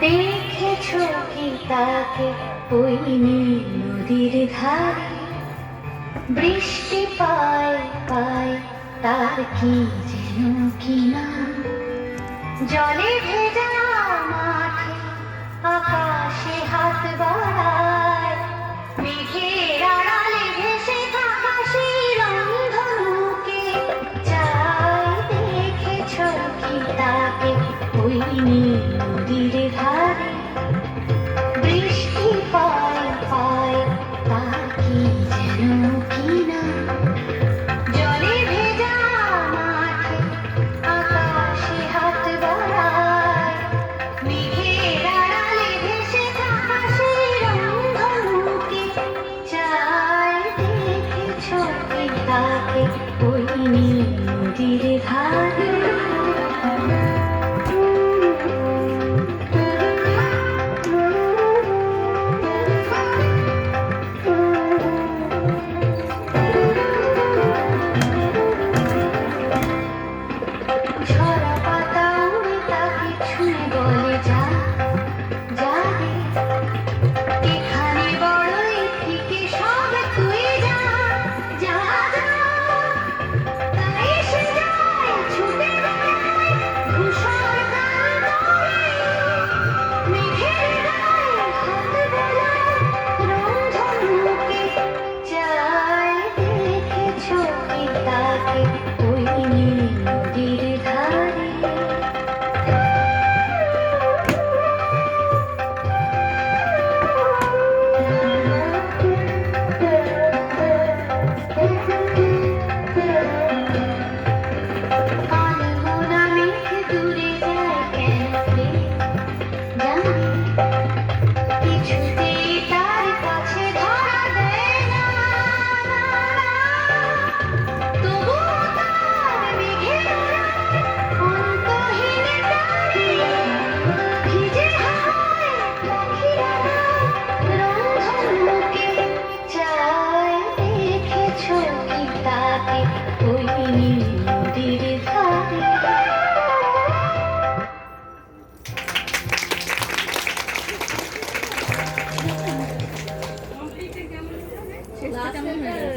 দেখেছো কি তাকে ওই নীল নদীর ধারে? বৃষ্টি পায় পায় তার কি যেন কি নাম। জলে ভেজা মাঠে আকাশে হাত বাড়ায়, মেঘের আড়ালে ভেসে থাকা সেই রংধনুকে চায়। দেখেছো কি তাকে ওই নীল নদীর ধারে? বৃষ্টি পায় পায় তার কি যেন কি নাম। জলে ভেজা মাঠে আকাশে হাত বাড়ায়, মেঘের আড়ালে ভেসে থাকা সেই রংধনুকে চায়। দেখেছো কি তাকে ওই নীল নদীর ধারে? ঝড়